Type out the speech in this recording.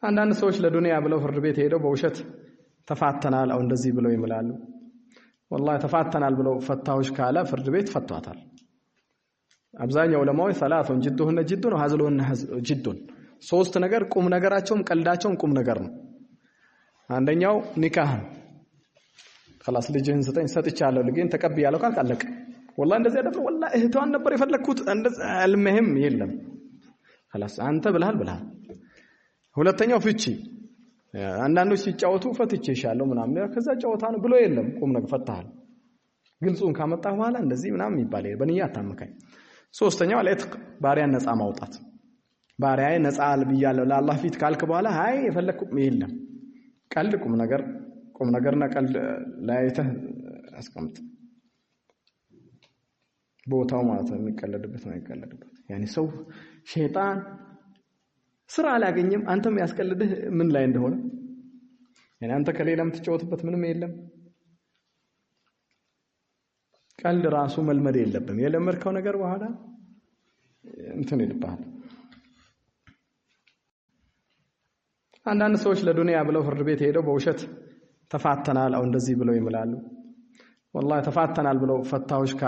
አንዳንድ ሰዎች ለዱንያ ብለው ፍርድ ቤት ሄደው በውሸት ተፋተናል አው እንደዚህ ብለው ይምላሉ والله ተፋተናል ብለው ፈታዎች ካለ ፍርድ ቤት ፈቷታል አብዛኛው ዑለማዎች ሰላቱን ጅዱን ጅዱን ሀዝሉን ጅዱን ሶስት ነገር ቁም ነገራቸውም ቀልዳቸውም ቁም ነገር ነው አንደኛው ኒካህ خلاص ልጅህን ሰጥቻለሁ ልጅን ተቀብያለሁ ካልቀለቀ والله እንደዚህ አይደለም والله እህቷን ነበር የፈለኩት እንደዚህ አልመህም የለም خلاص አንተ ብለሃል ሁለተኛው ፍቺ አንዳንዶች ሲጫወቱ ፈትቼሻለሁ ምናምን ከዛ ጫወታ ነው ብሎ የለም ቁም ነገር ፈታሃል ግልጹን ካመጣ በኋላ እንደዚህ ምናምን ይባላል በእኛ አታመካኝ ሶስተኛው ለእትቅ ባሪያን ነፃ ማውጣት ባሪያዬ ነፃ አልብያለሁ ለአላህ ፊት ካልክ በኋላ ሃይ የፈለኩት የለም ቀልድ ቁም ነገርና ቀልድ ላይተህ አስቀምጥ ቦታው ማለት ነው የሚቀለድበት ያኒ ሰው ሸይጣን ስራ አላገኘም አንተም ያስቀልድህ ምን ላይ እንደሆነ ያኒ አንተ ከሌላም ትጫወትበት ምንም የለም ቀልድ ራሱ መልመድ የለብም የለመድከው ነገር በኋላ እንትን ይልባል አንዳንድ ሰዎች ለዱንያ ብለው ፍርድ ቤት ሄደው በውሸት ተፋተናል አው እንደዚህ ብለው ይምላሉ والله ተፋተናል ብለው ፈታዎች